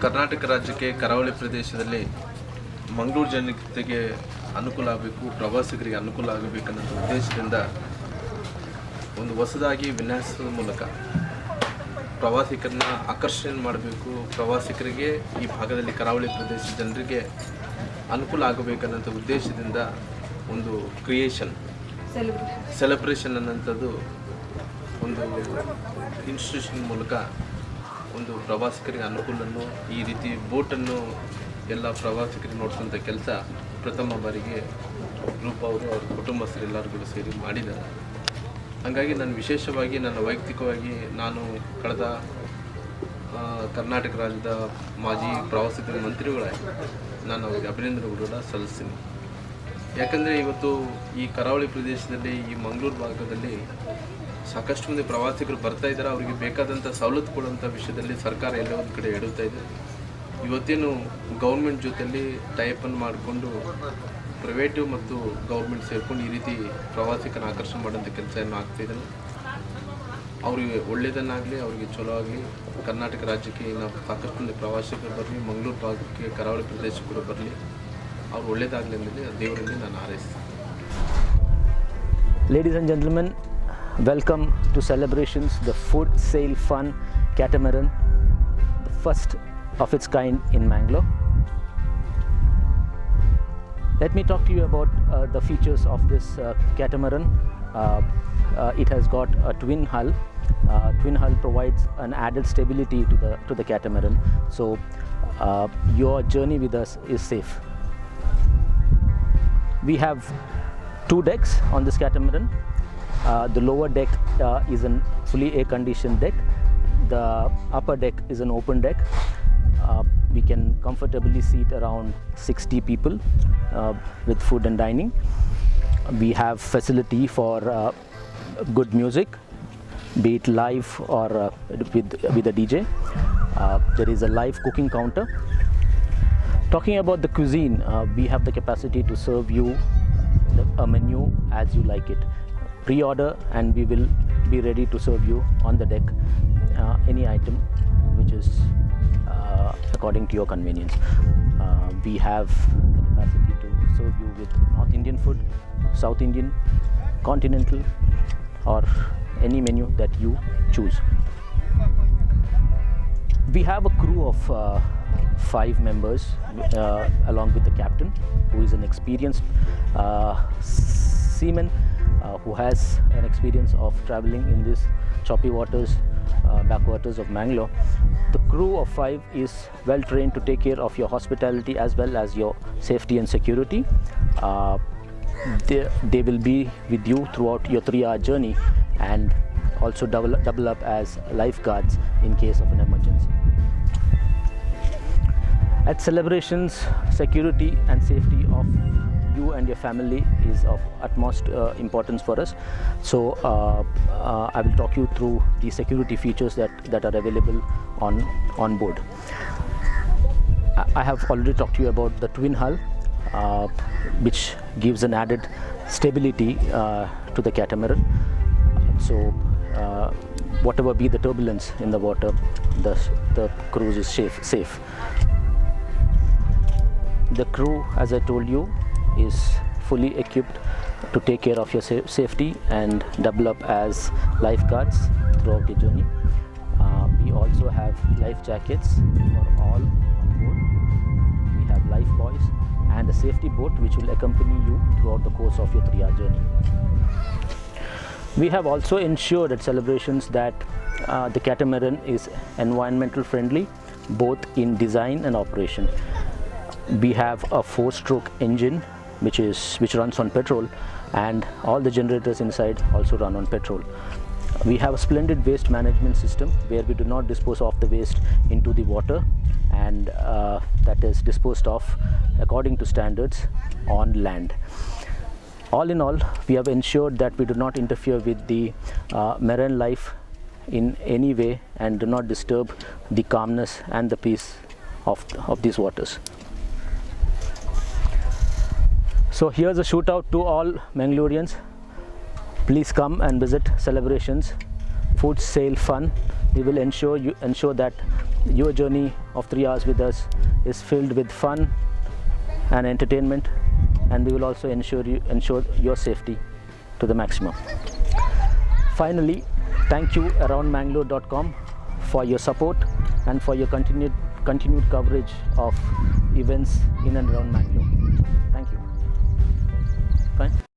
ಕರ್ನಾಟಕ ರಾಜ್ಯಕ್ಕೆ ಕರಾವಳಿ ಪ್ರದೇಶದಲ್ಲಿ ಮಂಗಳೂರು ಜನತೆಗೆ ಅನುಕೂಲ ಆಗಬೇಕು, ಪ್ರವಾಸಿಗರಿಗೆ ಅನುಕೂಲ ಆಗಬೇಕನ್ನೋ ಉದ್ದೇಶದಿಂದ ಒಂದು ಹೊಸದಾಗಿ ವಿನ್ಯಾಸದ ಮೂಲಕ ಪ್ರವಾಸಿಗರನ್ನ ಆಕರ್ಷಣೆ ಮಾಡಬೇಕು, ಪ್ರವಾಸಿಗರಿಗೆ ಈ ಭಾಗದಲ್ಲಿ ಕರಾವಳಿ ಪ್ರದೇಶ ಜನರಿಗೆ ಅನುಕೂಲ ಆಗಬೇಕನ್ನೋ ಉದ್ದೇಶದಿಂದ ಒಂದು ಸೆಲೆಬ್ರೇಷನ್ ಅನ್ನೋಂಥದ್ದು ಒಂದು ಇನ್ಸ್ಟಿಟ್ಯೂಷನ್ ಮೂಲಕ ಒಂದು ಪ್ರವಾಸಿಗರಿಗೆ ಅನುಕೂಲವನ್ನು ಈ ರೀತಿ ಬೋಟನ್ನು ಎಲ್ಲ ಪ್ರವಾಸಿಗರಿಗೆ ನೋಡ್ಸೋಂಥ ಕೆಲಸ ಪ್ರಥಮ ಬಾರಿಗೆ ಗ್ರೂಪ್ ಅವರು ಅವ್ರ ಕುಟುಂಬಸ್ಥರೆಲ್ಲರಿಗೂ ಸೇರಿ ಮಾಡಿದ್ದಾರೆ. ಹಾಗಾಗಿ ನಾನು ವಿಶೇಷವಾಗಿ ನನ್ನ ವೈಯಕ್ತಿಕವಾಗಿ ನಾನು ಕಳೆದ ಕರ್ನಾಟಕ ರಾಜ್ಯದ ಮಾಜಿ ಪ್ರವಾಸೋದ್ಯಮ ಮಂತ್ರಿಗಳಾಗಿ ನಾನು ಅವರಿಗೆ ಅಭಿನಂದನೆಗಳು ಕೂಡ ಸಲ್ಲಿಸ್ತೀನಿ. ಯಾಕಂದರೆ ಇವತ್ತು ಈ ಕರಾವಳಿ ಪ್ರದೇಶದಲ್ಲಿ ಈ ಮಂಗಳೂರು ಭಾಗದಲ್ಲಿ ಸಾಕಷ್ಟು ಮಂದಿ ಪ್ರವಾಸಿಗರು ಬರ್ತಾ ಇದ್ದಾರೆ. ಅವರಿಗೆ ಬೇಕಾದಂಥ ಸವಲತ್ತು ಕೊಡುವಂಥ ವಿಷಯದಲ್ಲಿ ಸರ್ಕಾರ ಎಲ್ಲ ಒಂದು ಕಡೆ ಎಡುತ್ತಾ ಇದೆ. ಇವತ್ತೇನು ಗೌರ್ಮೆಂಟ್ ಜೊತೆಯಲ್ಲಿ ಟೈಪನ್ನು ಮಾಡಿಕೊಂಡು ಪ್ರೈವೇಟು ಮತ್ತು ಗೌರ್ಮೆಂಟ್ ಸೇರಿಕೊಂಡು ಈ ರೀತಿ ಪ್ರವಾಸಿಗರನ್ನ ಆಕರ್ಷಣೆ ಮಾಡೋಂಥ ಕೆಲಸ ಏನು ಆಗ್ತಾಯಿದ್ದಾನೆ. ಅವರಿಗೆ ಒಳ್ಳೆಯದನ್ನಾಗಲಿ, ಅವರಿಗೆ ಚಲೋ ಆಗಲಿ, ಕರ್ನಾಟಕ ರಾಜ್ಯಕ್ಕೆ ನಾವು ಸಾಕಷ್ಟು ಮಂದಿ ಪ್ರವಾಸಿಗರು ಬರಲಿ, ಮಂಗಳೂರು ಭಾಗಕ್ಕೆ ಕರಾವಳಿ ಪ್ರದೇಶ ಕೂಡ ಬರಲಿ, ಅವ್ರು ಒಳ್ಳೆಯದಾಗಲಿ ಅಂದರೆ ದೇವರಲ್ಲಿ ನಾನು ಹಾರೈಸ್ತೀನಿ. Ladies and gentlemen, welcome to Celebrations, the Food Sail Fun Catamaran, the first of its kind in Mangalore. Let me talk to you about the features of this catamaran. It has got a twin hull. Twin hull provides an added stability to the catamaran, so your journey with us is safe. We have 2 decks on this catamaran. The lower deck is a fully air-conditioned deck. The upper deck is an open deck. We can comfortably seat around 60 people with food and dining. We have facility for good music, be it live or with a DJ. There is a live cooking counter. Talking about the cuisine, we have the capacity to serve you a menu as you like it. Pre-order and we will be ready to serve you on the deck any item which is according to your convenience. We have the capacity to serve you with North Indian food, South Indian, continental, or any menu that you choose. We have a crew of 5 members along with the captain, who is an experienced seaman who has an experience of traveling in this choppy waters, backwaters of Mangalore. The crew of 5 is well trained to take care of your hospitality as well as your safety and security. They will be with you throughout your 3-hour journey and also double up as lifeguards in case of an emergency. At Celebrations, security and safety of you and your family is of utmost importance for us. So I will talk you through the security features that are available on board. I have already talked to you about the twin hull, which gives an added stability to the catamaran. So whatever be the turbulence in the water, the cruise is safe. The crew, as I told you, is fully equipped to take care of your safety and double up as lifeguards throughout your journey. We also have life jackets for all on board. We have life buoys and a safety boat which will accompany you throughout the course of your 3-hour journey. We have also ensured at Celebrations that the catamaran is environmental friendly, both in design and operation. We have a 4-stroke engine which runs on petrol, and all the generators inside also run on petrol. We have a splendid waste management system where we do not dispose of the waste into the water, and that is disposed of according to standards on land. All in all, we have ensured that we do not interfere with the marine life in any way and do not disturb the calmness and the peace of these waters. So here's a shout out to all Mangaloreans. Please come and visit Celebrations, Food Sail Fun We will ensure that your journey of 3 hours with us is filled with fun and entertainment, and we will also ensure your safety to the maximum. Finally, thank you aroundmangalore.com for your support and for your continued coverage of events in and around Mangalore. Thank you. Fine.